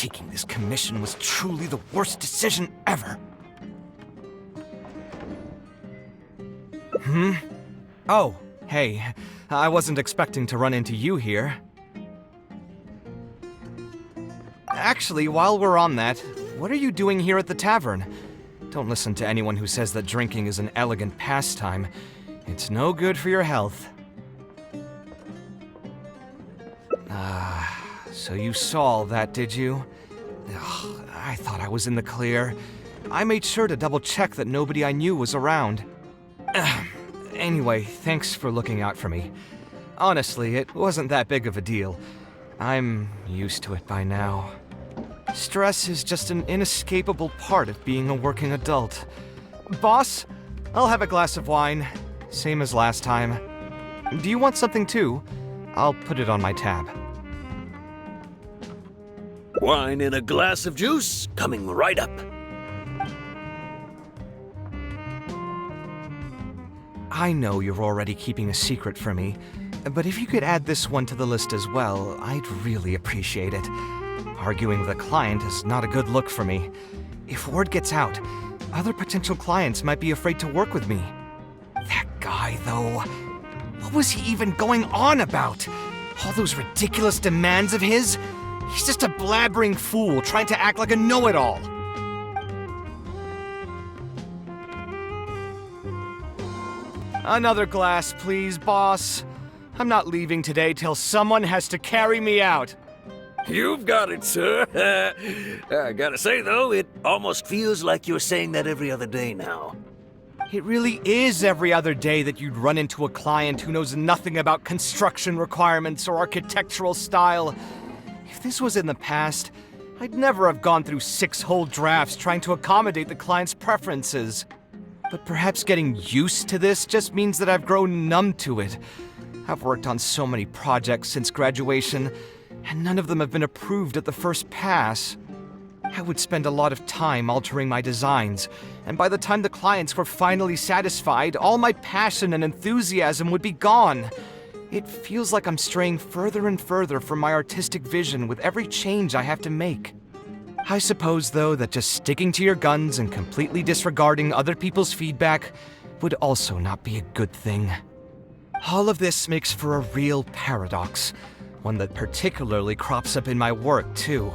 Taking this commission was truly the worst decision ever. Oh, hey. I wasn't expecting to run into you here. Actually, while we're on that, what are you doing here at the tavern? Don't listen to anyone who says that drinking is an elegant pastime. It's no good for your health. So you saw all that, did you? Ugh, I thought I was in the clear. I made sure to double-check that nobody I knew was around. Anyway, thanks for looking out for me. Honestly, it wasn't that big of a deal. I'm used to it by now. Stress is just an inescapable part of being a working adult. Boss, I'll have a glass of wine. Same as last time. Do you want something too? I'll put it on my tab. Wine and a glass of juice coming right up. I know you're already keeping a secret from me, but if you could add this one to the list as well, I'd really appreciate it. Arguing with a client is not a good look for me. If word gets out, other potential clients might be afraid to work with me. That guy, though, what was he even going on about? All those ridiculous demands of his? He's just a blabbering fool trying to act like a know-it-all. Another glass, please, boss. I'm not leaving today till someone has to carry me out. You've got it, sir. I gotta say, though, it almost feels like you're saying that every other day now. It really is every other day that you'd run into a client who knows nothing about construction requirements or architectural style. If this was in the past, I'd never have gone through 6 whole drafts trying to accommodate the client's preferences. But perhaps getting used to this just means that I've grown numb to it. I've worked on so many projects since graduation, and none of them have been approved at the first pass. I would spend a lot of time altering my designs, and by the time the clients were finally satisfied, all my passion and enthusiasm would be gone. It feels like I'm straying further and further from my artistic vision with every change I have to make. I suppose, though, that just sticking to your guns and completely disregarding other people's feedback would also not be a good thing. All of this makes for a real paradox, one that particularly crops up in my work, too.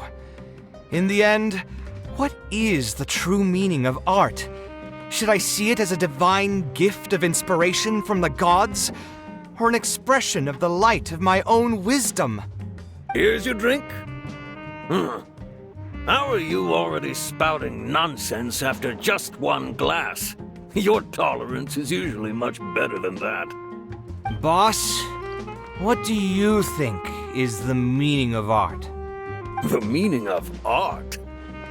In the end, what is the true meaning of art? Should I see it as a divine gift of inspiration from the gods, or an expression of the light of my own wisdom? Here's your drink. How are you already spouting nonsense after just one glass? Your tolerance is usually much better than that. Boss, what do you think is the meaning of art? The meaning of art?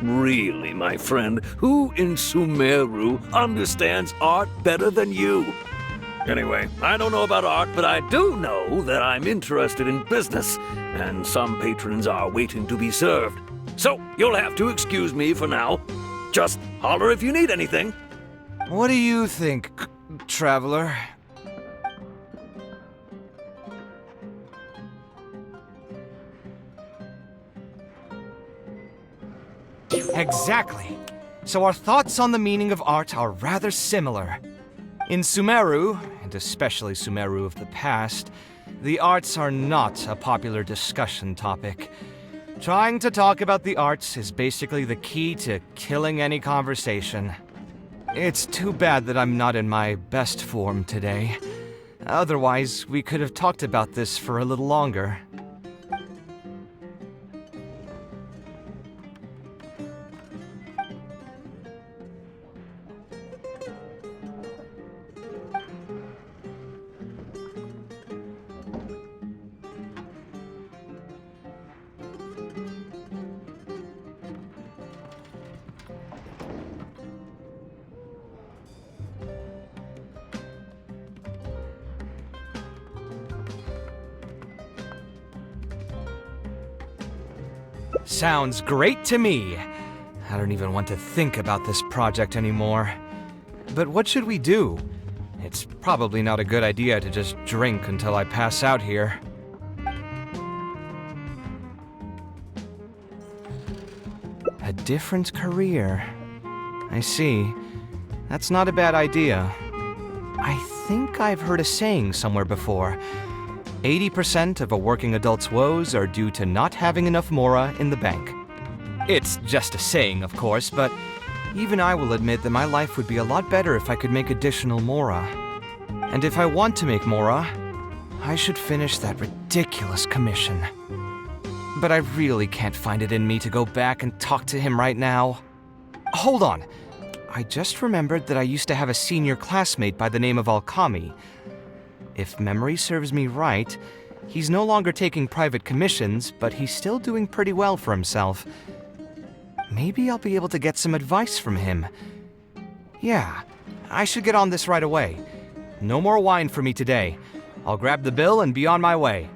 Really, my friend, who in Sumeru understands art better than you? Anyway, I don't know about art, but I do know that I'm interested in business, and some patrons are waiting to be served. So, you'll have to excuse me for now. Just holler if you need anything. What do you think, traveler? Exactly. So our thoughts on the meaning of art are rather similar. In Sumeru, and especially Sumeru of the past, the arts are not a popular discussion topic. Trying to talk about the arts is basically the key to killing any conversation. It's too bad that I'm not in my best form today. Otherwise, we could have talked about this for a little longer. Sounds great to me. I don't even want to think about this project anymore. But what should we do? It's probably not a good idea to just drink until I pass out here. different career. I see. That's not a bad idea. I think I've heard a saying somewhere before. 80% of a working adult's woes are due to not having enough mora in the bank. It's just a saying, of course, but even I will admit that my life would be a lot better if I could make additional mora. And if I want to make mora, I should finish that ridiculous commission. But I really can't find it in me to go back and talk to him right now. Hold on. I just remembered that I used to have a senior classmate by the name of Alkami. If memory serves me right, he's no longer taking private commissions, but he's still doing pretty well for himself. Maybe I'll be able to get some advice from him. Yeah, I should get on this right away. No more wine for me today. I'll grab the bill and be on my way.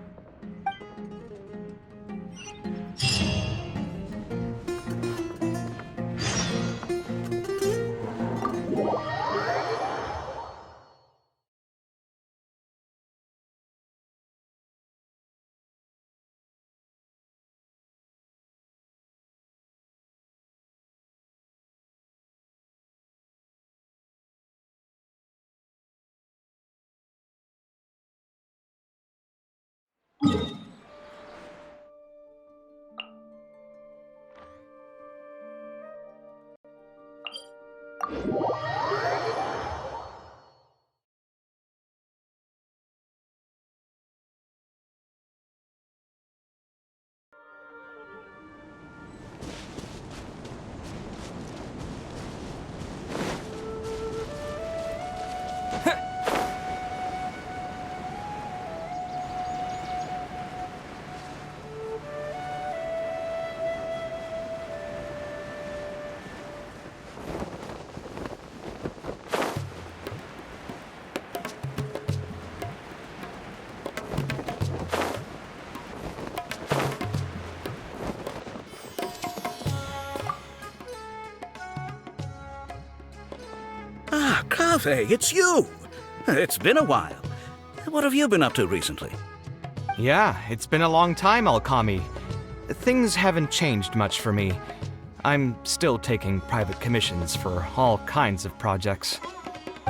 Ah, Kaveh, it's you! It's been a while. What have you been up to recently? Yeah, it's been a long time, Alkami. Things haven't changed much for me. I'm still taking private commissions for all kinds of projects.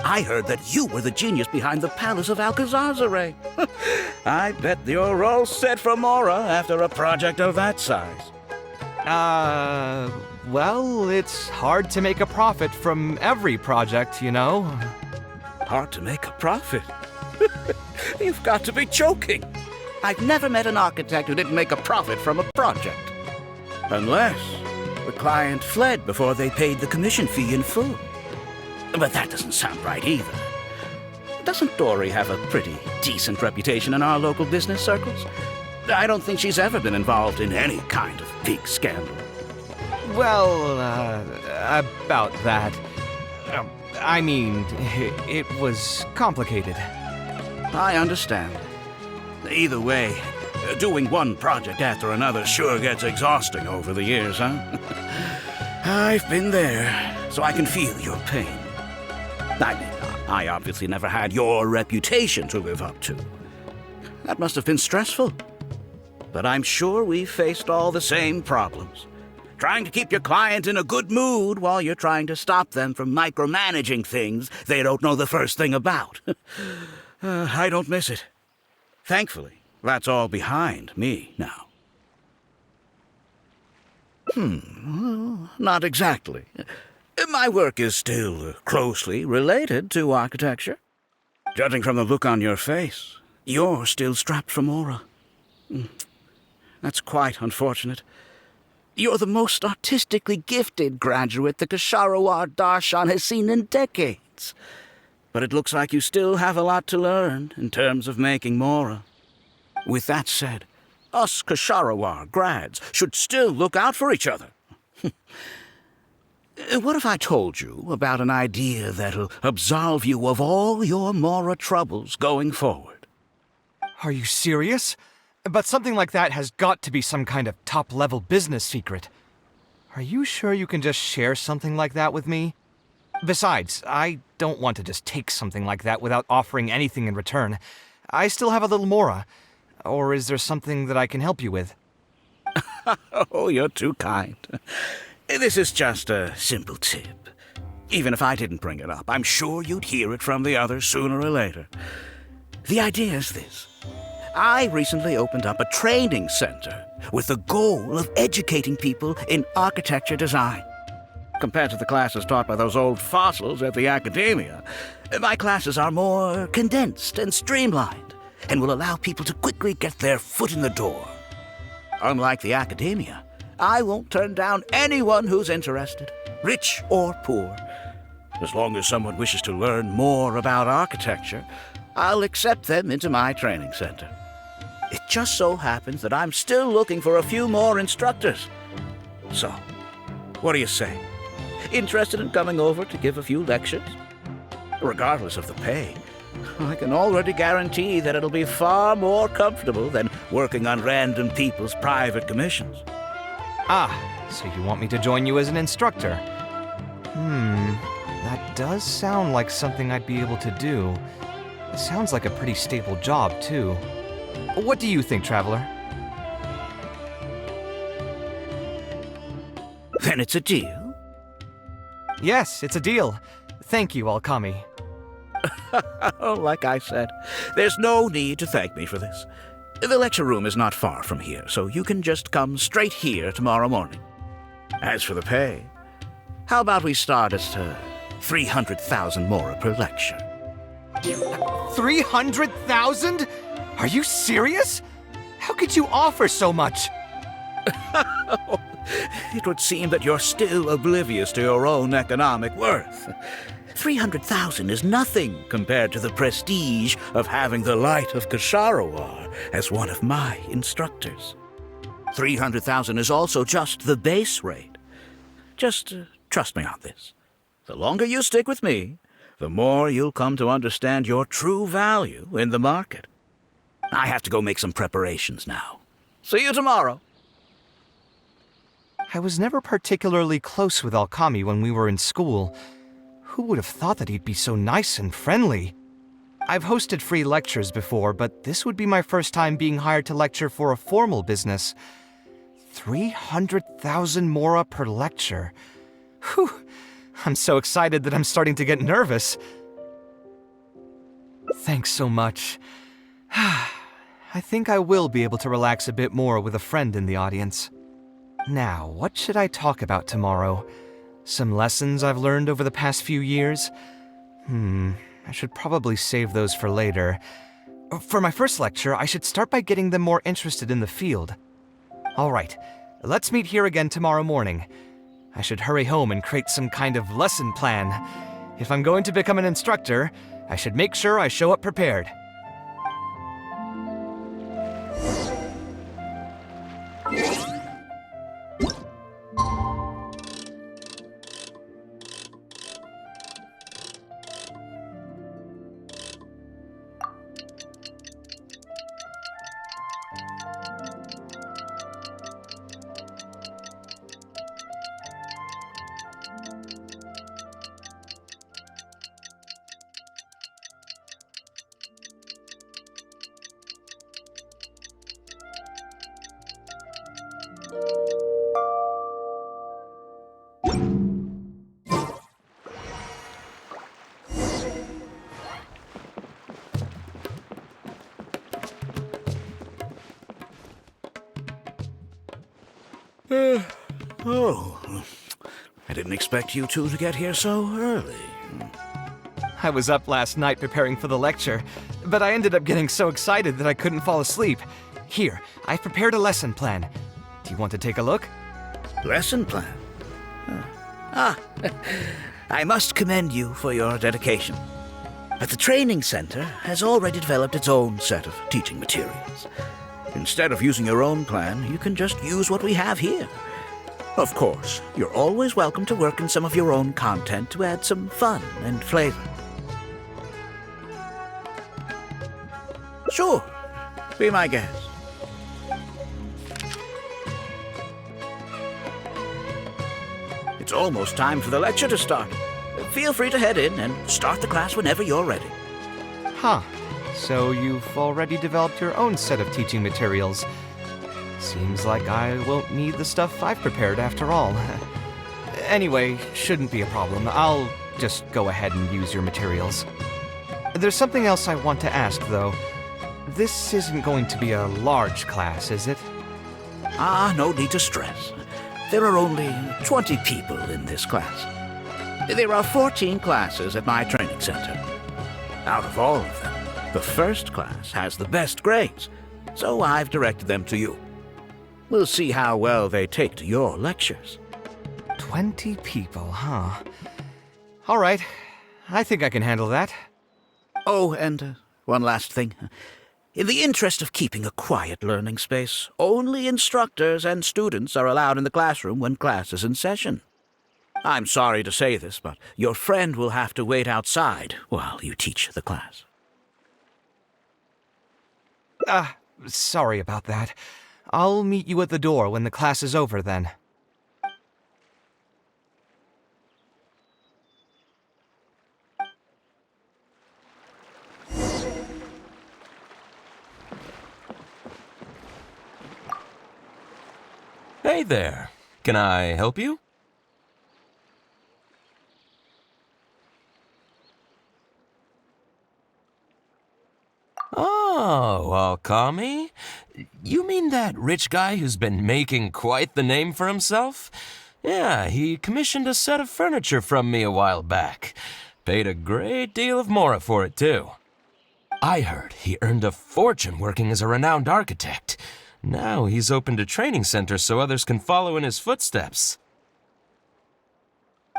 I heard that you were the genius behind the Palace of Alcazazare. I bet you're all set for Mora after a project of that size. Well, it's hard to make a profit from every project, you know? Hard to make a profit? You've got to be joking. I've never met an architect who didn't make a profit from a project. Unless the client fled before they paid the commission fee in full. But that doesn't sound right either. Doesn't Dory have a pretty decent reputation in our local business circles? I don't think she's ever been involved in any kind of big scandal. Well, about that. I mean, it was complicated. I understand. Either way, doing one project after another sure gets exhausting over the years, huh? I've been there, so I can feel your pain. I mean, I obviously never had your reputation to live up to. That must have been stressful. But I'm sure we faced all the same problems. Trying to keep your client in a good mood while you're trying to stop them from micromanaging things they don't know the first thing about. I don't miss it. Thankfully, that's all behind me now. Not exactly. My work is still closely related to architecture. Judging from the look on your face, you're still strapped for Mora. That's quite unfortunate. You're the most artistically gifted graduate the Kasharawar Darshan has seen in decades. But it looks like you still have a lot to learn in terms of making Mora. With that said, us Kasharawar grads should still look out for each other. What if I told you about an idea that'll absolve you of all your Mora troubles going forward? Are you serious? But something like that has got to be some kind of top-level business secret. Are you sure you can just share something like that with me? Besides, I don't want to just take something like that without offering anything in return. I still have a little Mora. Or is there something that I can help you with? Oh, you're too kind. This is just a simple tip. Even if I didn't bring it up, I'm sure you'd hear it from the others sooner or later. The idea is this. I recently opened up a training center with the goal of educating people in architecture design. Compared to the classes taught by those old fossils at the academia, my classes are more condensed and streamlined and will allow people to quickly get their foot in the door. Unlike the academia, I won't turn down anyone who's interested, rich or poor. As long as someone wishes to learn more about architecture, I'll accept them into my training center. It just so happens that I'm still looking for a few more instructors. So, what do you say? Interested in coming over to give a few lectures? Regardless of the pay, I can already guarantee that it'll be far more comfortable than working on random people's private commissions. Ah, so you want me to join you as an instructor? That does sound like something I'd be able to do. It sounds like a pretty stable job, too. What do you think, Traveler? Then it's a deal. Yes, it's a deal. Thank you, Alkami. Oh, like I said, there's no need to thank me for this. The lecture room is not far from here, so you can just come straight here tomorrow morning. As for the pay, how about we start at 300,000 mora per lecture? 300,000? Are you serious? How could you offer so much? It would seem that you're still oblivious to your own economic worth. 300,000 is nothing compared to the prestige of having the Light of Ksharawar as one of my instructors. 300,000 is also just the base rate. Just trust me on this. The longer you stick with me, the more you'll come to understand your true value in the market. I have to go make some preparations now. See you tomorrow. I was never particularly close with Alkami when we were in school. Who would have thought that he'd be so nice and friendly? I've hosted free lectures before, but this would be my first time being hired to lecture for a formal business. 300,000 mora per lecture. Whew! I'm so excited that I'm starting to get nervous. Thanks so much. I think I will be able to relax a bit more with a friend in the audience. Now, what should I talk about tomorrow? Some lessons I've learned over the past few years? I should probably save those for later. For my first lecture, I should start by getting them more interested in the field. All right, let's meet here again tomorrow morning. I should hurry home and create some kind of lesson plan. If I'm going to become an instructor, I should make sure I show up prepared. I didn't expect you two to get here so early. I was up last night preparing for the lecture, but I ended up getting so excited that I couldn't fall asleep. Here, I've prepared a lesson plan. Do you want to take a look? Lesson plan? I must commend you for your dedication. But the training center has already developed its own set of teaching materials. Instead of using your own plan, you can just use what we have here. Of course, you're always welcome to work in some of your own content to add some fun and flavor. Sure, be my guest. It's almost time for the lecture to start. Feel free to head in and start the class whenever you're ready. Huh. So you've already developed your own set of teaching materials. Seems like I won't need the stuff I've prepared after all. Anyway, shouldn't be a problem. I'll just go ahead and use your materials. There's something else I want to ask, though. This isn't going to be a large class, is it? No need to stress. There are only 20 people in this class. There are 14 classes at my training center. Out of all of them, the first class has the best grades, so I've directed them to you. We'll see how well they take to your lectures. 20 people, huh? All right. I think I can handle that. Oh, and one last thing. In the interest of keeping a quiet learning space, only instructors and students are allowed in the classroom when class is in session. I'm sorry to say this, but your friend will have to wait outside while you teach the class. Sorry about that. I'll meet you at the door when the class is over, then. Hey there. Can I help you? Oh, Alkami? You mean that rich guy who's been making quite the name for himself? Yeah, he commissioned a set of furniture from me a while back. Paid a great deal of mora for it, too. I heard he earned a fortune working as a renowned architect. Now he's opened a training center so others can follow in his footsteps.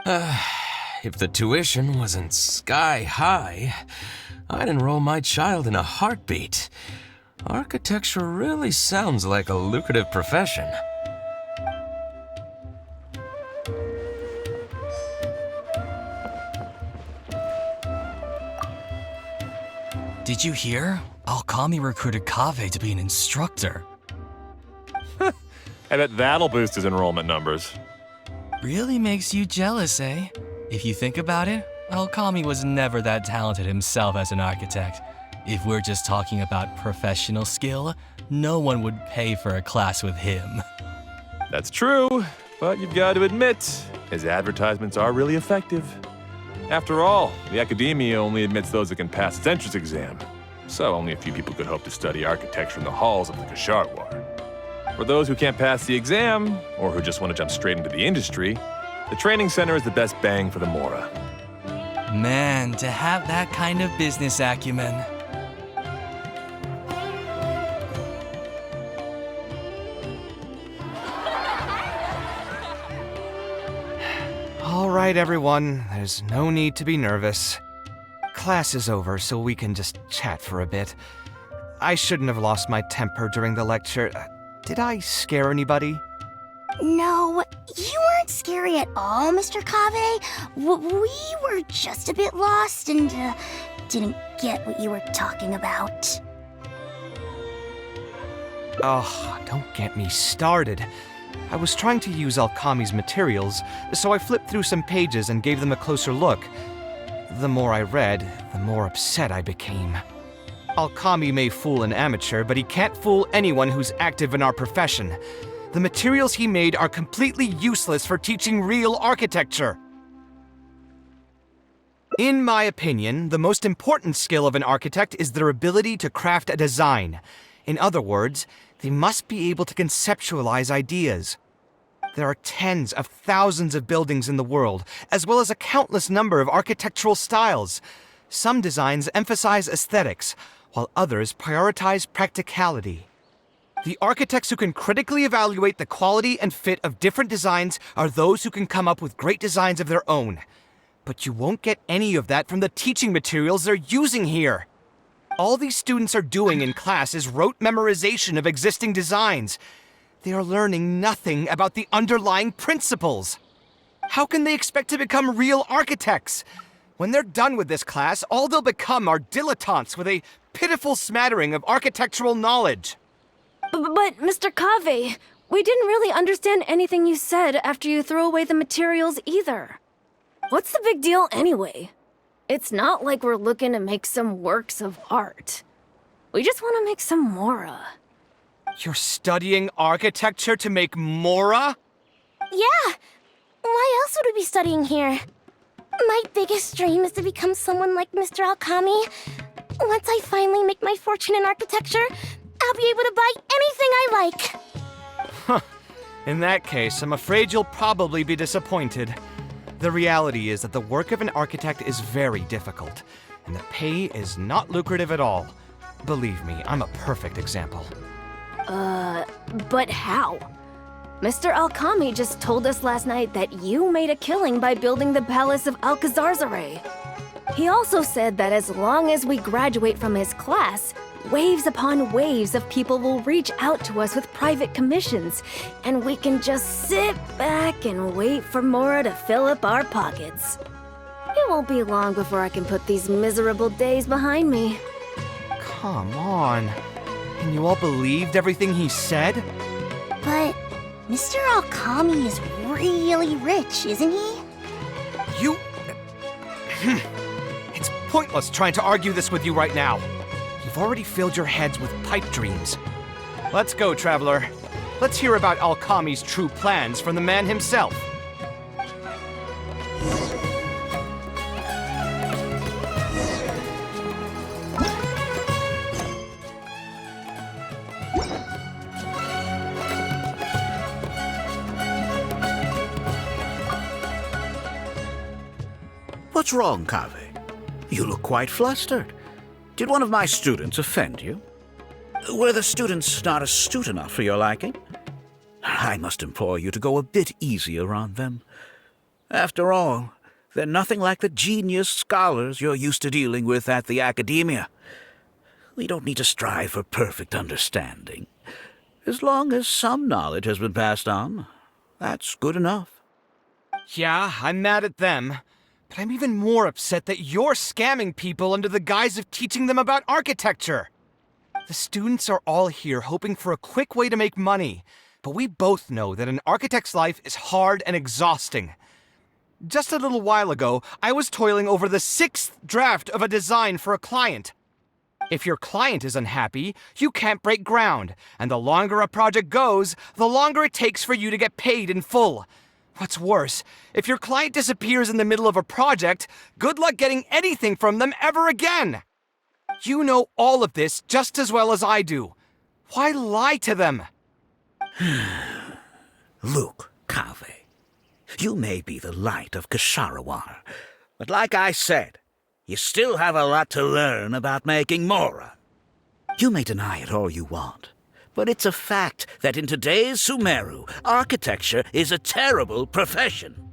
If the tuition wasn't sky high, I'd enroll my child in a heartbeat. Architecture really sounds like a lucrative profession. Did you hear? Alkami recruited Kaveh to be an instructor. I bet that'll boost his enrollment numbers. Really makes you jealous, eh? If you think about it, Alkami was never that talented himself as an architect. If we're just talking about professional skill, no one would pay for a class with him. That's true, but you've got to admit, his advertisements are really effective. After all, the academia only admits those that can pass its entrance exam, so only a few people could hope to study architecture in the halls of the Kasharwar. For those who can't pass the exam, or who just want to jump straight into the industry, the training center is the best bang for the mora. Man, to have that kind of business acumen. All right, everyone. There's no need to be nervous. Class is over, so we can just chat for a bit. I shouldn't have lost my temper during the lecture. Did I scare anybody? No, you weren't scary at all, Mr. Kaveh. We were just a bit lost and didn't get what you were talking about. Oh, don't get me started. I was trying to use Alkami's materials, so I flipped through some pages and gave them a closer look. The more I read, the more upset I became. Alkami may fool an amateur, but he can't fool anyone who's active in our profession. The materials he made are completely useless for teaching real architecture. In my opinion, the most important skill of an architect is their ability to craft a design. In other words, they must be able to conceptualize ideas. There are tens of thousands of buildings in the world, as well as a countless number of architectural styles. Some designs emphasize aesthetics, while others prioritize practicality. The architects who can critically evaluate the quality and fit of different designs are those who can come up with great designs of their own. But you won't get any of that from the teaching materials they're using here. All these students are doing in class is rote memorization of existing designs. They are learning nothing about the underlying principles. How can they expect to become real architects? When they're done with this class, all they'll become are dilettantes with a pitiful smattering of architectural knowledge. But, Mr. Kaveh, we didn't really understand anything you said after you threw away the materials either. What's the big deal anyway? It's not like we're looking to make some works of art. We just want to make some mora. You're studying architecture to make mora? Yeah! Why else would we be studying here? My biggest dream is to become someone like Mr. Alkami. Once I finally make my fortune in architecture, I'll be able to buy anything I like. In that case, I'm afraid you'll probably be disappointed. The reality is that the work of an architect is very difficult, and the pay is not lucrative at all. Believe me, I'm a perfect example. But how? Mr. Alkami just told us last night that you made a killing by building the Palace of Alcazarzare. He also said that as long as we graduate from his class, waves upon waves of people will reach out to us with private commissions, and we can just sit back and wait for more to fill up our pockets. It won't be long before I can put these miserable days behind me. Come on. And you all believed everything he said? But Mr. Alkami is really rich, isn't he? You... It's pointless trying to argue this with you right now. You've already filled your heads with pipe dreams. Let's go, traveler. Let's hear about Alkami's true plans from the man himself. What's wrong, Kaveh? You look quite flustered. Did one of my students offend you? Were the students not astute enough for your liking? I must implore you to go a bit easier on them. After all, they're nothing like the genius scholars you're used to dealing with at the academia. We don't need to strive for perfect understanding. As long as some knowledge has been passed on, that's good enough. Yeah, I'm mad at them. But I'm even more upset that you're scamming people under the guise of teaching them about architecture. The students are all here hoping for a quick way to make money, but we both know that an architect's life is hard and exhausting. Just a little while ago, I was toiling over the 6th draft of a design for a client. If your client is unhappy, you can't break ground, and the longer a project goes, the longer it takes for you to get paid in full. What's worse, if your client disappears in the middle of a project, good luck getting anything from them ever again. You know all of this just as well as I do. Why lie to them? Look, Kaveh, you may be the light of Ksharawar, but like I said, you still have a lot to learn about making Mora. You may deny it all you want, but it's a fact that in today's Sumeru, architecture is a terrible profession.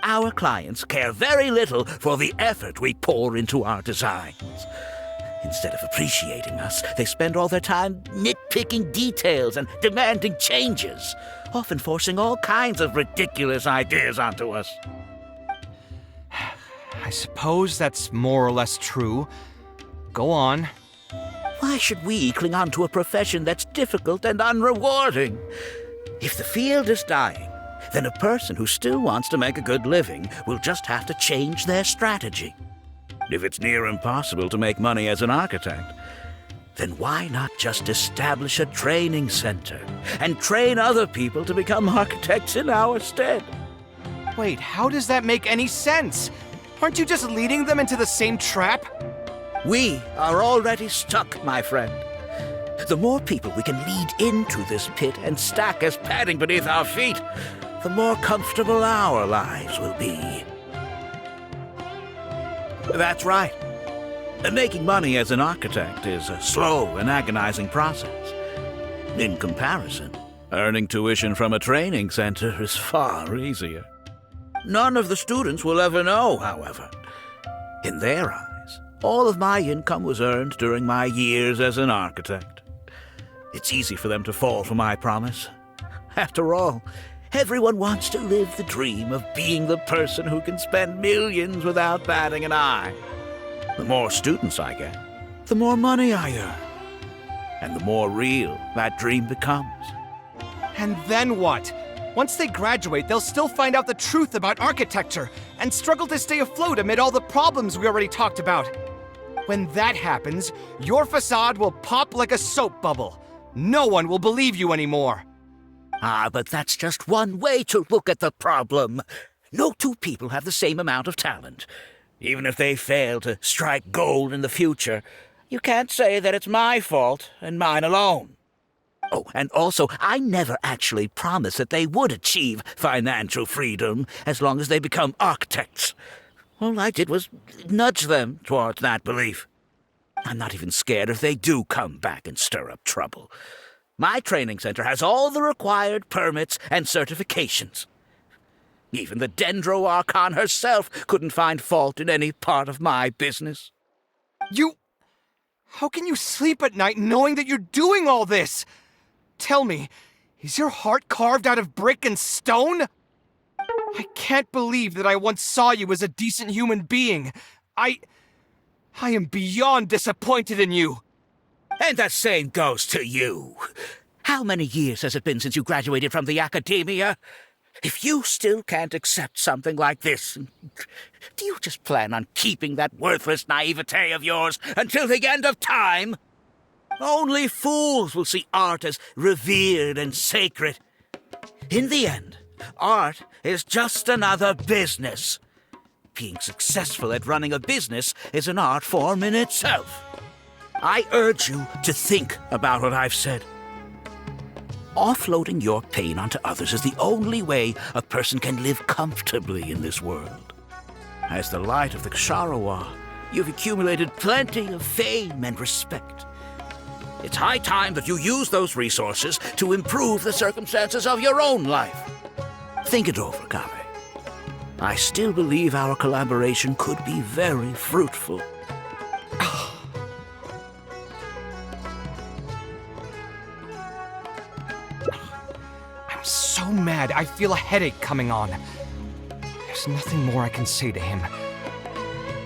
Our clients care very little for the effort we pour into our designs. Instead of appreciating us, they spend all their time nitpicking details and demanding changes, often forcing all kinds of ridiculous ideas onto us. I suppose that's more or less true. Go on. Why should we cling on to a profession that's difficult and unrewarding? If the field is dying, then a person who still wants to make a good living will just have to change their strategy. If it's near impossible to make money as an architect, then why not just establish a training center and train other people to become architects in our stead? Wait, how does that make any sense? Aren't you just leading them into the same trap? We are already stuck, my friend. The more people we can lead into this pit and stack as padding beneath our feet, the more comfortable our lives will be. That's right. Making money as an architect is a slow and agonizing process. In comparison, earning tuition from a training center is far easier. None of the students will ever know, however. In their eyes, all of my income was earned during my years as an architect. It's easy for them to fall for my promise. After all, everyone wants to live the dream of being the person who can spend millions without batting an eye. The more students I get, the more money I earn. And the more real that dream becomes. And then what? Once they graduate, they'll still find out the truth about architecture and struggle to stay afloat amid all the problems we already talked about. When that happens, your facade will pop like a soap bubble. No one will believe you anymore. Ah, but that's just one way to look at the problem. No two people have the same amount of talent. Even if they fail to strike gold in the future, you can't say that it's my fault and mine alone. Oh, and also, I never actually promised that they would achieve financial freedom as long as they become architects. All I did was nudge them towards that belief. I'm not even scared if they do come back and stir up trouble. My training center has all the required permits and certifications. Even the Dendro Archon herself couldn't find fault in any part of my business. How can you sleep at night knowing that you're doing all this? Tell me, is your heart carved out of brick and stone? I can't believe that I once saw you as a decent human being. I am beyond disappointed in you. And the same goes to you. How many years has it been since you graduated from the academia? If you still can't accept something like this, do you just plan on keeping that worthless naivete of yours until the end of time? Only fools will see art as revered and sacred. In the end, art is just another business. Being successful at running a business is an art form in itself. I urge you to think about what I've said. Offloading your pain onto others is the only way a person can live comfortably in this world. As the light of the Ksharawa, you've accumulated plenty of fame and respect. It's high time that you use those resources to improve the circumstances of your own life. Think it over, Kaveh. I still believe our collaboration could be very fruitful. I'm so mad, I feel a headache coming on. There's nothing more I can say to him.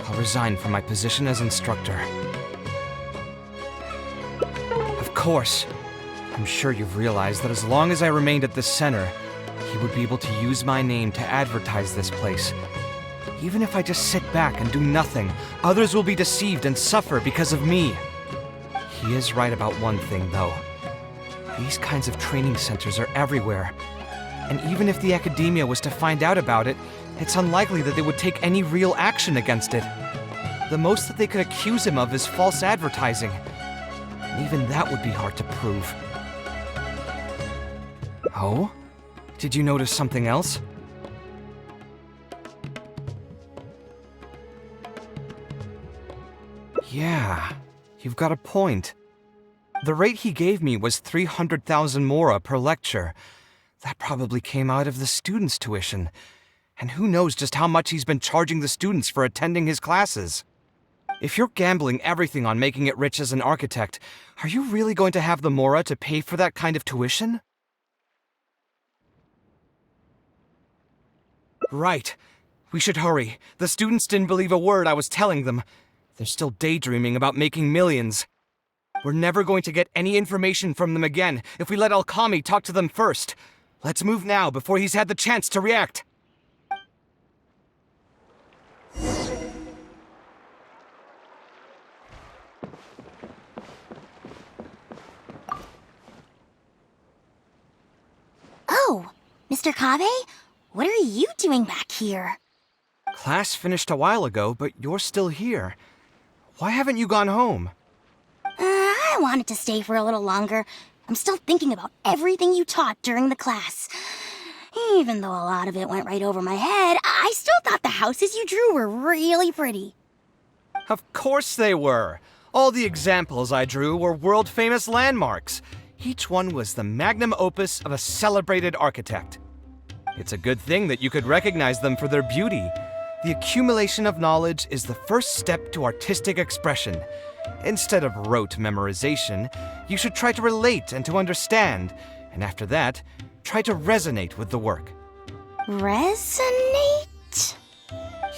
I'll resign from my position as instructor. Of course, I'm sure you've realized that as long as I remained at this center, he would be able to use my name to advertise this place. Even if I just sit back and do nothing, others will be deceived and suffer because of me. He is right about one thing, though. These kinds of training centers are everywhere. And even if the academia was to find out about it, it's unlikely that they would take any real action against it. The most that they could accuse him of is false advertising. And even that would be hard to prove. Oh? Did you notice something else? Yeah, you've got a point. The rate he gave me was 300,000 mora per lecture. That probably came out of the students' tuition. And who knows just how much he's been charging the students for attending his classes. If you're gambling everything on making it rich as an architect, are you really going to have the mora to pay for that kind of tuition? Right. We should hurry. The students didn't believe a word I was telling them. They're still daydreaming about making millions. We're never going to get any information from them again if we let Alkami talk to them first. Let's move now before he's had the chance to react. Oh, Mr. Kaveh? What are you doing back here? Class finished a while ago, but you're still here. Why haven't you gone home? I wanted to stay for a little longer. I'm still thinking about everything you taught during the class. Even though a lot of it went right over my head, I still thought the houses you drew were really pretty. Of course they were. All the examples I drew were world-famous landmarks. Each one was the magnum opus of a celebrated architect. It's a good thing that you could recognize them for their beauty. The accumulation of knowledge is the first step to artistic expression. Instead of rote memorization, you should try to relate and to understand, and after that, try to resonate with the work. Resonate?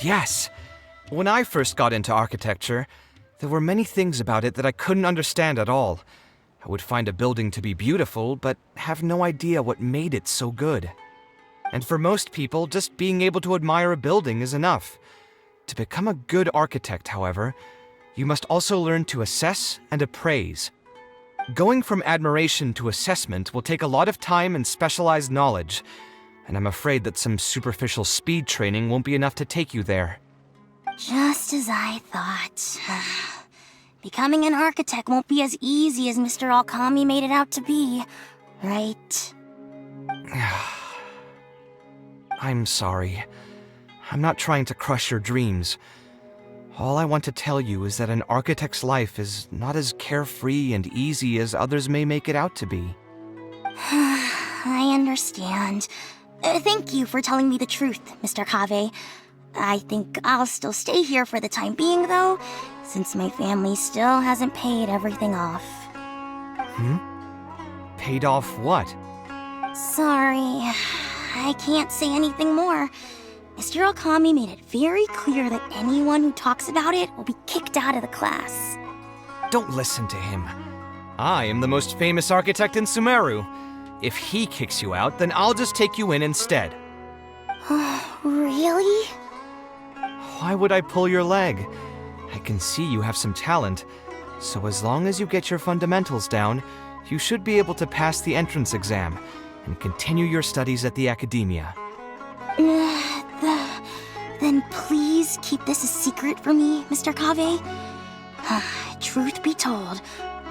Yes. When I first got into architecture, there were many things about it that I couldn't understand at all. I would find a building to be beautiful, but have no idea what made it so good. And for most people, just being able to admire a building is enough. To become a good architect, however, you must also learn to assess and appraise. Going from admiration to assessment will take a lot of time and specialized knowledge, and I'm afraid that some superficial speed training won't be enough to take you there. Just as I thought. Becoming an architect won't be as easy as Mr. Alkami made it out to be, right? I'm sorry. I'm not trying to crush your dreams. All I want to tell you is that an architect's life is not as carefree and easy as others may make it out to be. I understand. Thank you for telling me the truth, Mr. Kaveh. I think I'll still stay here for the time being, though, since my family still hasn't paid everything off. Paid off what? Sorry, I can't say anything more. Mr. Alkami made it very clear that anyone who talks about it will be kicked out of the class. Don't listen to him. I am the most famous architect in Sumeru. If he kicks you out, then I'll just take you in instead. Really? Why would I pull your leg? I can see you have some talent, so as long as you get your fundamentals down, you should be able to pass the entrance exam and continue your studies at the academia. Then please keep this a secret for me, Mr. Kaveh. Truth be told,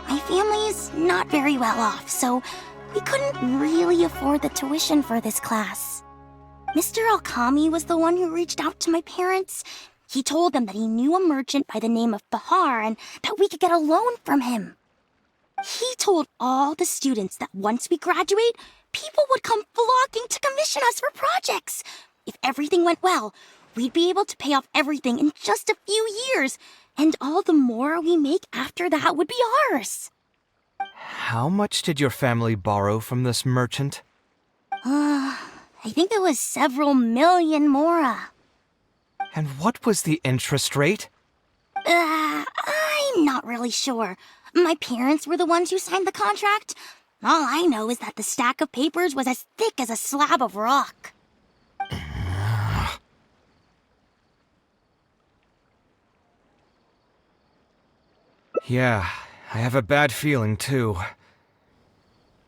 my family is not very well off, so we couldn't really afford the tuition for this class. Mr. Alkami was the one who reached out to my parents. He told them that he knew a merchant by the name of Bahar and that we could get a loan from him. He told all the students that once we graduate, people would come flocking to commission us for projects. If everything went well, we'd be able to pay off everything in just a few years, and all the more we make after that would be ours. How much did your family borrow from this merchant? I think it was several million mora. And what was the interest rate? I'm not really sure. My parents were the ones who signed the contract. All I know is that the stack of papers was as thick as a slab of rock. Yeah, I have a bad feeling, too.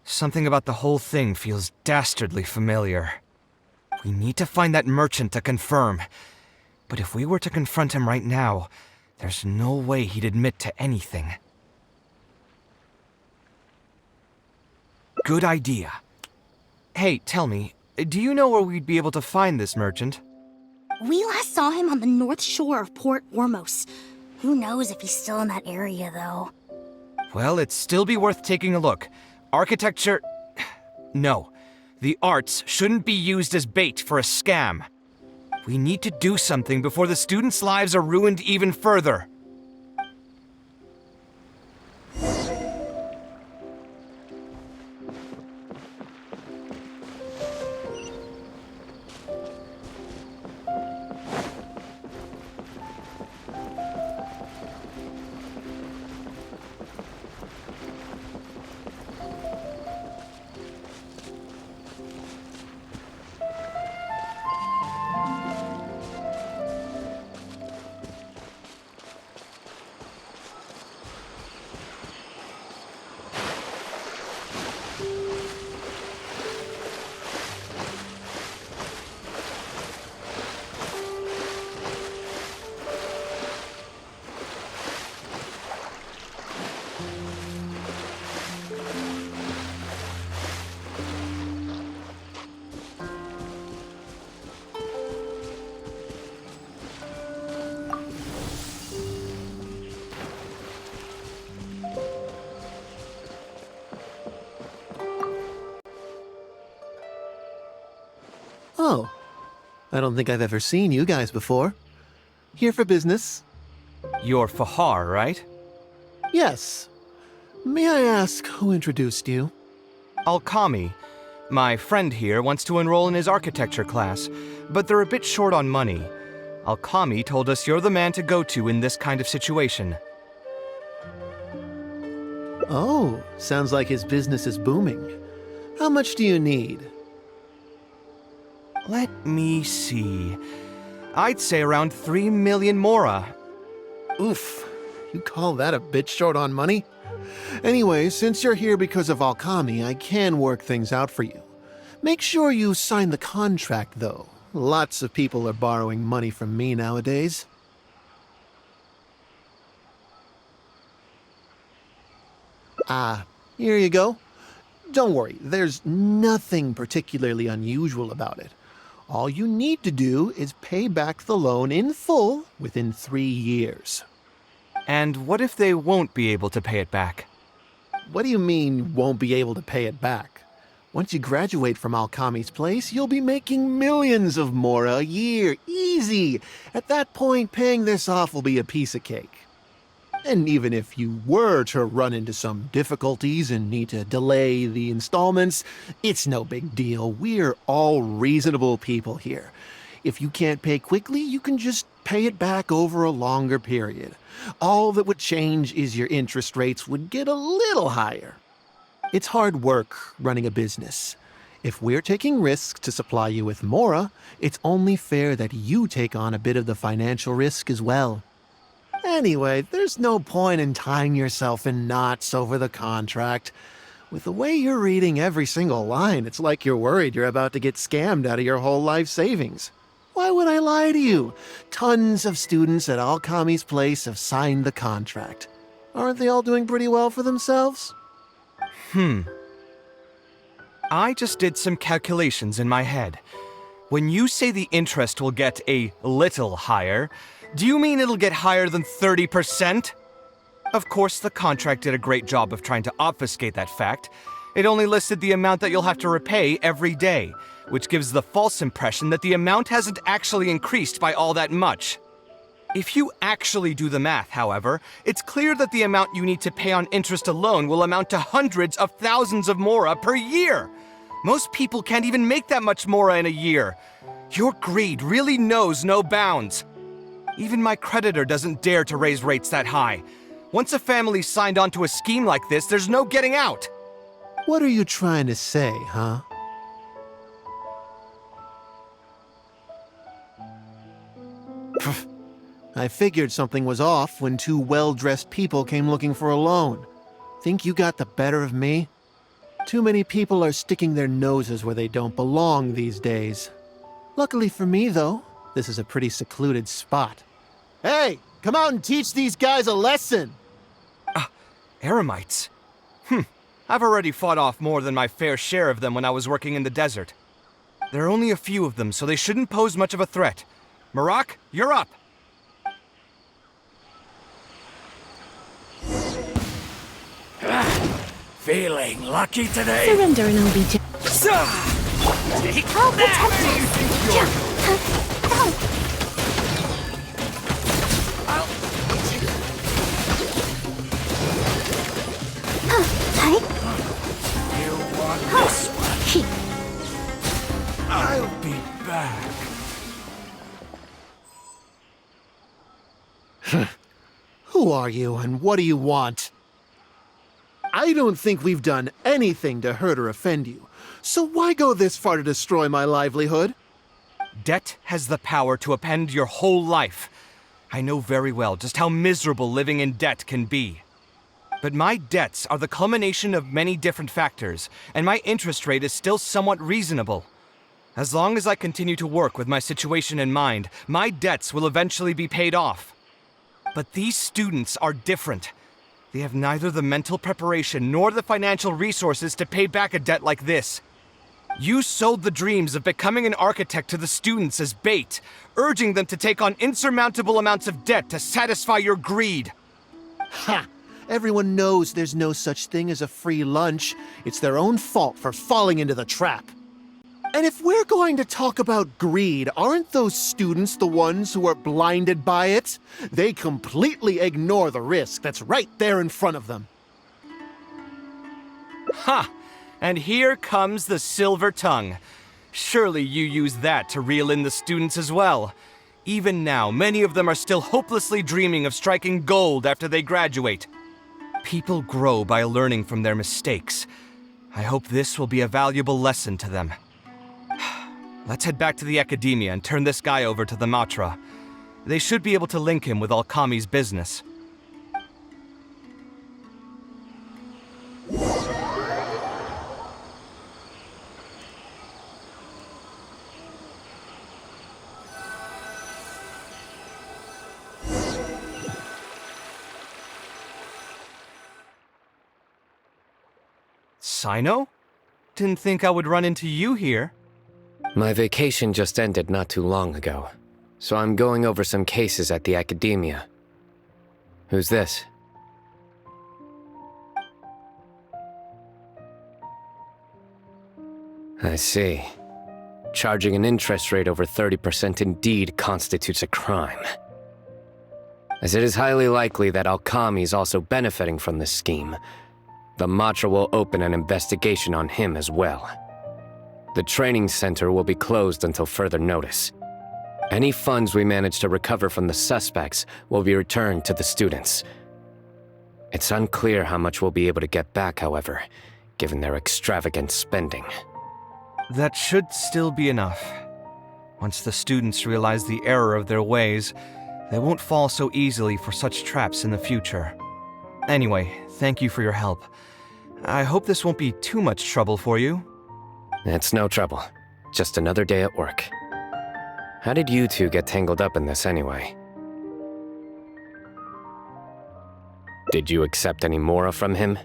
Something about the whole thing feels dastardly familiar. We need to find that merchant to confirm. But if we were to confront him right now, there's no way he'd admit to anything. Good idea. Hey, tell me, do you know where we'd be able to find this merchant? We last saw him on the north shore of Port Ormos. Who knows if he's still in that area, though. Well, it'd still be worth taking a look. Architecture... No. The arts shouldn't be used as bait for a scam. We need to do something before the students' lives are ruined even further. Oh, I don't think I've ever seen you guys before. Here for business? You're Fahar, right? Yes. May I ask who introduced you? Alkami. My friend here wants to enroll in his architecture class, but they're a bit short on money. Alkami told us you're the man to go to in this kind of situation. Oh, sounds like his business is booming. How much do you need? Let me see. I'd say around 3 million mora. Oof, you call that a bit short on money? Anyway, since you're here because of Alkami, I can work things out for you. Make sure you sign the contract, though. Lots of people are borrowing money from me nowadays. Here you go. Don't worry, there's nothing particularly unusual about it. All you need to do is pay back the loan in full within 3 years. And what if they won't be able to pay it back? What do you mean, won't be able to pay it back? Once you graduate from Alkami's place, you'll be making millions of mora a year. Easy! At that point, paying this off will be a piece of cake. And even if you were to run into some difficulties and need to delay the installments, it's no big deal. We're all reasonable people here. If you can't pay quickly, you can just pay it back over a longer period. All that would change is your interest rates would get a little higher. It's hard work running a business. If we're taking risks to supply you with mora, it's only fair that you take on a bit of the financial risk as well. Anyway, there's no point in tying yourself in knots over the contract. With the way you're reading every single line, it's like you're worried you're about to get scammed out of your whole life savings. Why would I lie to you? Tons of students at Alkami's place have signed the contract. Aren't they all doing pretty well for themselves? I just did some calculations in my head. When you say the interest will get a little higher, do you mean it'll get higher than 30%? Of course, the contract did a great job of trying to obfuscate that fact. It only listed the amount that you'll have to repay every day, which gives the false impression that the amount hasn't actually increased by all that much. If you actually do the math, however, it's clear that the amount you need to pay on interest alone will amount to hundreds of thousands of mora per year. Most people can't even make that much mora in a year. Your greed really knows no bounds. Even my creditor doesn't dare to raise rates that high. Once a family's signed on to a scheme like this, there's no getting out. What are you trying to say, huh? I figured something was off when two well-dressed people came looking for a loan. Think you got the better of me? Too many people are sticking their noses where they don't belong these days. Luckily for me, though, this is a pretty secluded spot. Hey, come out and teach these guys a lesson! Eremites? I've already fought off more than my fair share of them when I was working in the desert. There are only a few of them, so they shouldn't pose much of a threat. Marak, you're up! Feeling lucky today? Surrender and I'll be Take I'll that! You want this one? I'll be back. Who are you and what do you want? I don't think we've done anything to hurt or offend you, so why go this far to destroy my livelihood? Debt has the power to upend your whole life. I know very well just how miserable living in debt can be. But my debts are the culmination of many different factors, and my interest rate is still somewhat reasonable. As long as I continue to work with my situation in mind, my debts will eventually be paid off. But these students are different. They have neither the mental preparation nor the financial resources to pay back a debt like this. You sold the dreams of becoming an architect to the students as bait, urging them to take on insurmountable amounts of debt to satisfy your greed. Ha! Everyone knows there's no such thing as a free lunch. It's their own fault for falling into the trap. And if we're going to talk about greed, aren't those students the ones who are blinded by it? They completely ignore the risk that's right there in front of them. Ha! And here comes the silver tongue. Surely you use that to reel in the students as well. Even now, many of them are still hopelessly dreaming of striking gold after they graduate. People grow by learning from their mistakes. I hope this will be a valuable lesson to them. Let's head back to the academia and turn this guy over to the Matra. They should be able to link him with Alkami's business. Sino? Didn't think I would run into you here. My vacation just ended not too long ago, so I'm going over some cases at the academia. Who's this? I see. Charging an interest rate over 30% indeed constitutes a crime. As it is highly likely that Alkami is also benefiting from this scheme, the Matra will open an investigation on him as well. The training center will be closed until further notice. Any funds we manage to recover from the suspects will be returned to the students. It's unclear how much we'll be able to get back, however, given their extravagant spending. That should still be enough. Once the students realize the error of their ways, they won't fall so easily for such traps in the future. Anyway, thank you for your help. I hope this won't be too much trouble for you. It's no trouble. Just another day at work. How did you two get tangled up in this anyway? Did you accept any mora from him?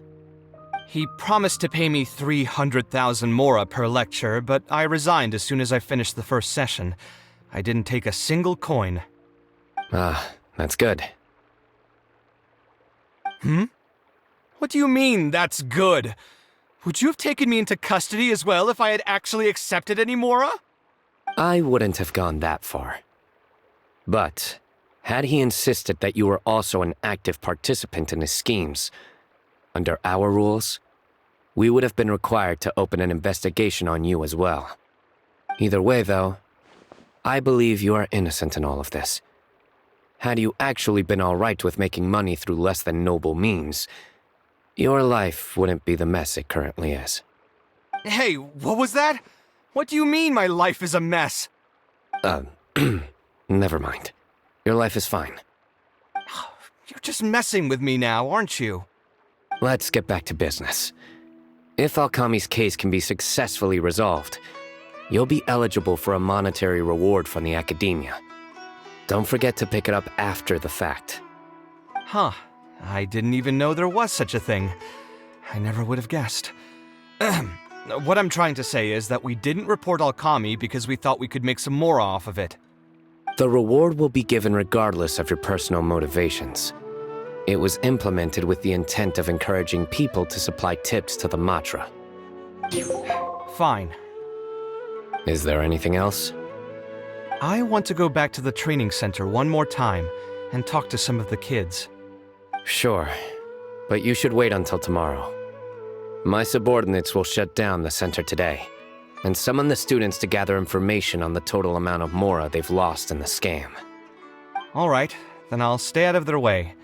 He promised to pay me 300,000 mora per lecture, but I resigned as soon as I finished the first session. I didn't take a single coin. Ah, that's good. What do you mean, that's good? Would you have taken me into custody as well if I had actually accepted any mora? I wouldn't have gone that far. But, had he insisted that you were also an active participant in his schemes, under our rules, we would have been required to open an investigation on you as well. Either way, though, I believe you are innocent in all of this. Had you actually been all right with making money through less than noble means, your life wouldn't be the mess it currently is. Hey, what was that? What do you mean my life is a mess? Never mind. Your life is fine. You're just messing with me now, aren't you? Let's get back to business. If Alkami's case can be successfully resolved, you'll be eligible for a monetary reward from the academia. Don't forget to pick it up after the fact. Huh. I didn't even know there was such a thing. I never would have guessed. What I'm trying to say is that we didn't report Alkami because we thought we could make some more off of it. The reward will be given regardless of your personal motivations. It was implemented with the intent of encouraging people to supply tips to the Matra. Fine. Is there anything else? I want to go back to the training center one more time and talk to some of the kids. Sure, but you should wait until tomorrow. My subordinates will shut down the center today, and summon the students to gather information on the total amount of mora they've lost in the scam. All right, then I'll stay out of their way.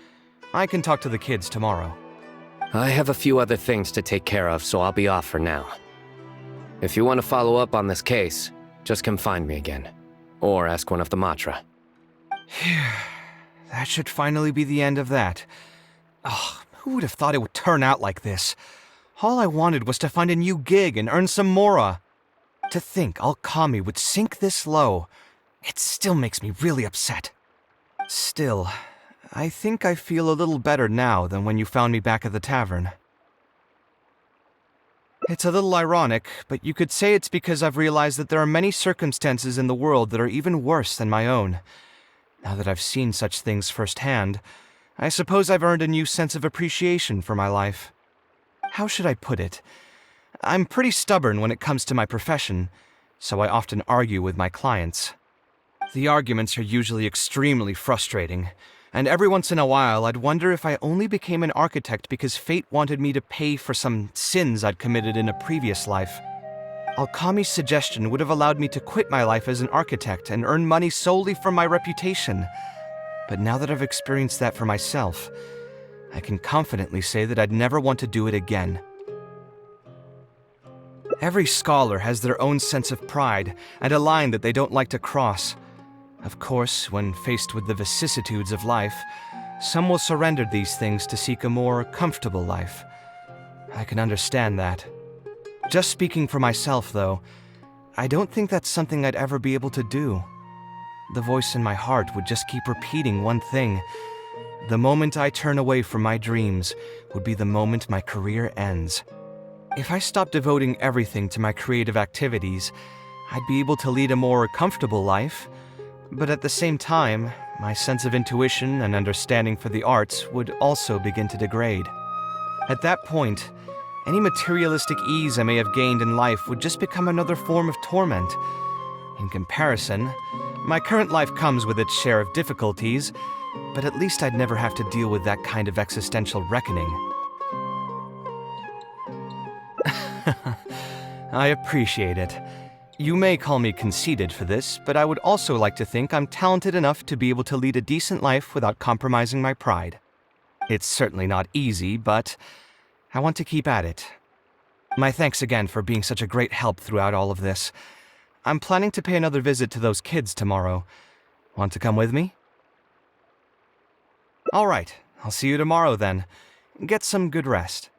I can talk to the kids tomorrow. I have a few other things to take care of, so I'll be off for now. If you want to follow up on this case, just come find me again. Or ask one of the Matra. That should finally be the end of that. Oh, who would have thought it would turn out like this? All I wanted was to find a new gig and earn some mora. To think Alkami would sink this low, it still makes me really upset. Still, I think I feel a little better now than when you found me back at the tavern. It's a little ironic, but you could say it's because I've realized that there are many circumstances in the world that are even worse than my own. Now that I've seen such things firsthand, I suppose I've earned a new sense of appreciation for my life. How should I put it? I'm pretty stubborn when it comes to my profession, so I often argue with my clients. The arguments are usually extremely frustrating, and every once in a while I'd wonder if I only became an architect because fate wanted me to pay for some sins I'd committed in a previous life. Alkami's suggestion would have allowed me to quit my life as an architect and earn money solely from my reputation. But now that I've experienced that for myself, I can confidently say that I'd never want to do it again. Every scholar has their own sense of pride and a line that they don't like to cross. Of course, when faced with the vicissitudes of life, some will surrender these things to seek a more comfortable life. I can understand that. Just speaking for myself, though, I don't think that's something I'd ever be able to do. The voice in my heart would just keep repeating one thing. The moment I turn away from my dreams would be the moment my career ends. If I stopped devoting everything to my creative activities, I'd be able to lead a more comfortable life. But at the same time, my sense of intuition and understanding for the arts would also begin to degrade. At that point, any materialistic ease I may have gained in life would just become another form of torment. In comparison, my current life comes with its share of difficulties, but at least I'd never have to deal with that kind of existential reckoning. I appreciate it. You may call me conceited for this, but I would also like to think I'm talented enough to be able to lead a decent life without compromising my pride. It's certainly not easy, but I want to keep at it. My thanks again for being such a great help throughout all of this. I'm planning to pay another visit to those kids tomorrow. Want to come with me? All right, I'll see you tomorrow then. Get some good rest.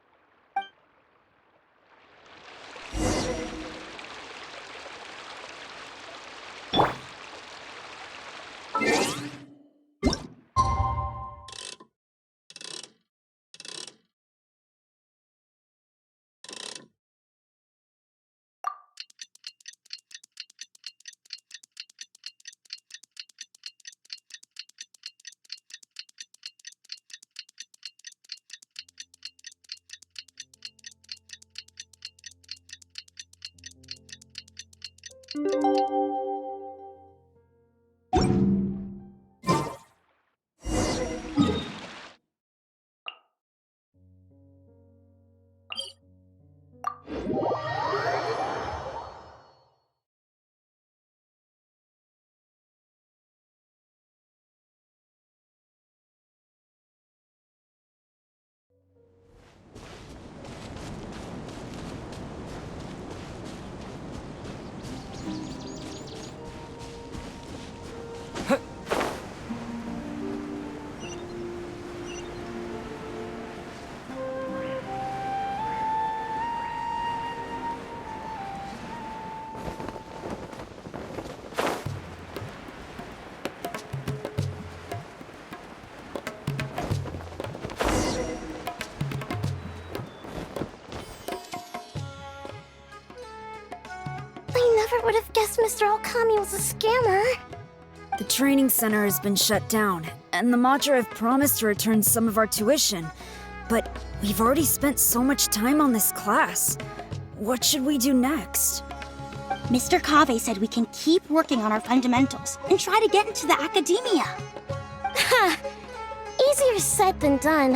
I never would have guessed Mr. Alkami was a scammer. The training center has been shut down, and the Madra have promised to return some of our tuition. But we've already spent so much time on this class. What should we do next? Mr. Kaveh said we can keep working on our fundamentals and try to get into the academia. Ha! Easier said than done.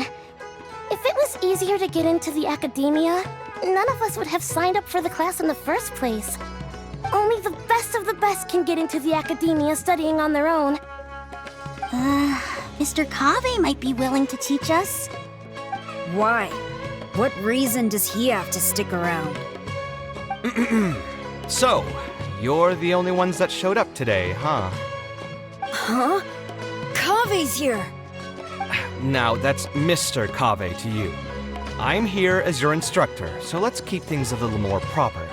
If it was easier to get into the academia, none of us would have signed up for the class in the first place. Only the best of the best can get into the academia studying on their own. Mr. Kaveh might be willing to teach us. Why? What reason does he have to stick around? So, you're the only ones that showed up today, huh? Huh? Kaveh's here! Now, that's Mr. Kaveh to you. I'm here as your instructor, so let's keep things a little more proper.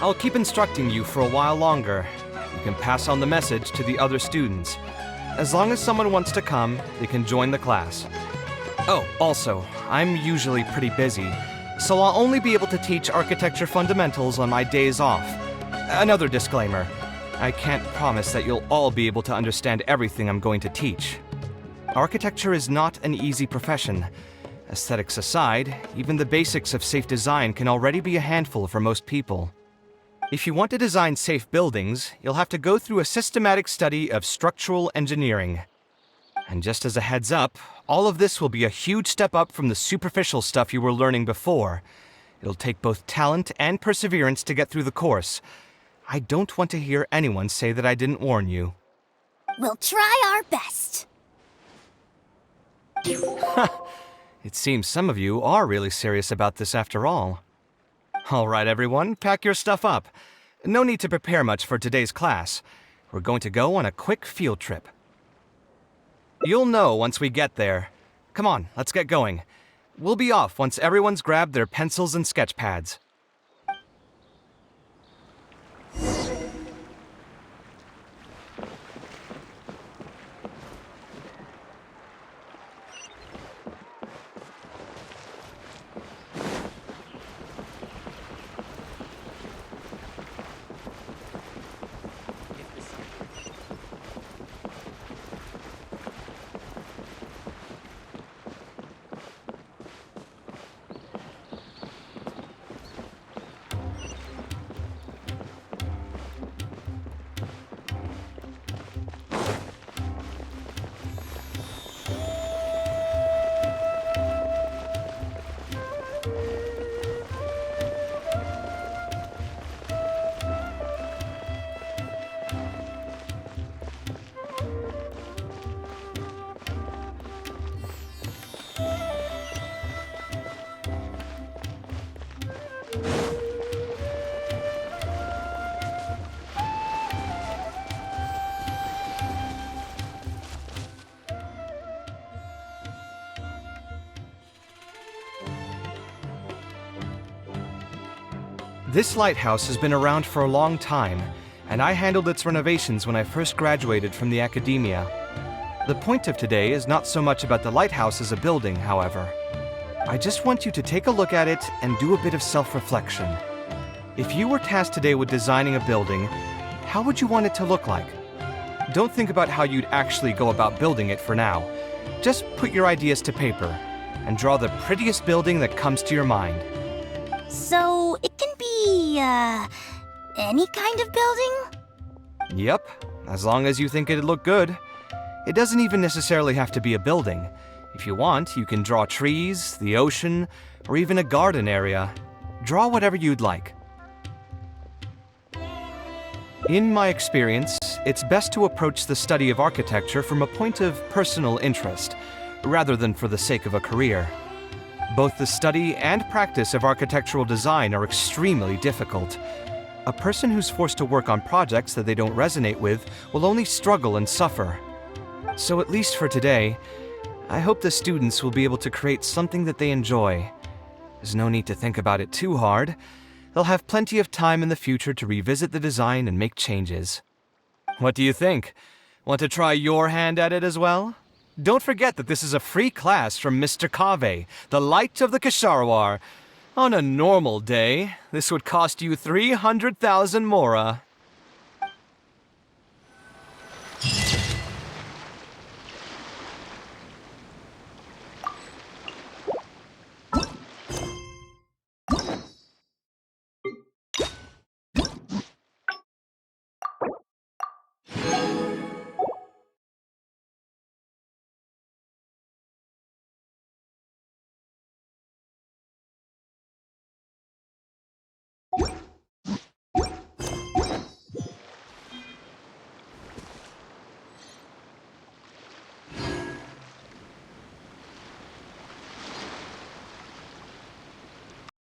I'll keep instructing you for a while longer. You can pass on the message to the other students. As long as someone wants to come, they can join the class. Oh, also, I'm usually pretty busy, so I'll only be able to teach architecture fundamentals on my days off. Another disclaimer, I can't promise that you'll all be able to understand everything I'm going to teach. Architecture is not an easy profession. Aesthetics aside, even the basics of safe design can already be a handful for most people. If you want to design safe buildings, you'll have to go through a systematic study of structural engineering. And just as a heads up, all of this will be a huge step up from the superficial stuff you were learning before. It'll take both talent and perseverance to get through the course. I don't want to hear anyone say that I didn't warn you. We'll try our best. It seems some of you are really serious about this after all. All right, everyone, pack your stuff up. No need to prepare much for today's class. We're going to go on a quick field trip. You'll know once we get there. Come on, let's get going. We'll be off once everyone's grabbed their pencils and sketch pads. This lighthouse has been around for a long time, and I handled its renovations when I first graduated from the academia. The point of today is not so much about the lighthouse as a building, however. I just want you to take a look at it and do a bit of self-reflection. If you were tasked today with designing a building, how would you want it to look like? Don't think about how you'd actually go about building it for now. Just put your ideas to paper and draw the prettiest building that comes to your mind. So, it can be, any kind of building? Yep, as long as you think it'd look good. It doesn't even necessarily have to be a building. If you want, you can draw trees, the ocean, or even a garden area. Draw whatever you'd like. In my experience, it's best to approach the study of architecture from a point of personal interest, rather than for the sake of a career. Both the study and practice of architectural design are extremely difficult. A person who's forced to work on projects that they don't resonate with will only struggle and suffer. So at least for today, I hope the students will be able to create something that they enjoy. There's no need to think about it too hard. They'll have plenty of time in the future to revisit the design and make changes. What do you think? Want to try your hand at it as well? Don't forget that this is a free class from Mr. Kaveh, the Light of the Kasharawar. On a normal day, this would cost you 300,000 mora.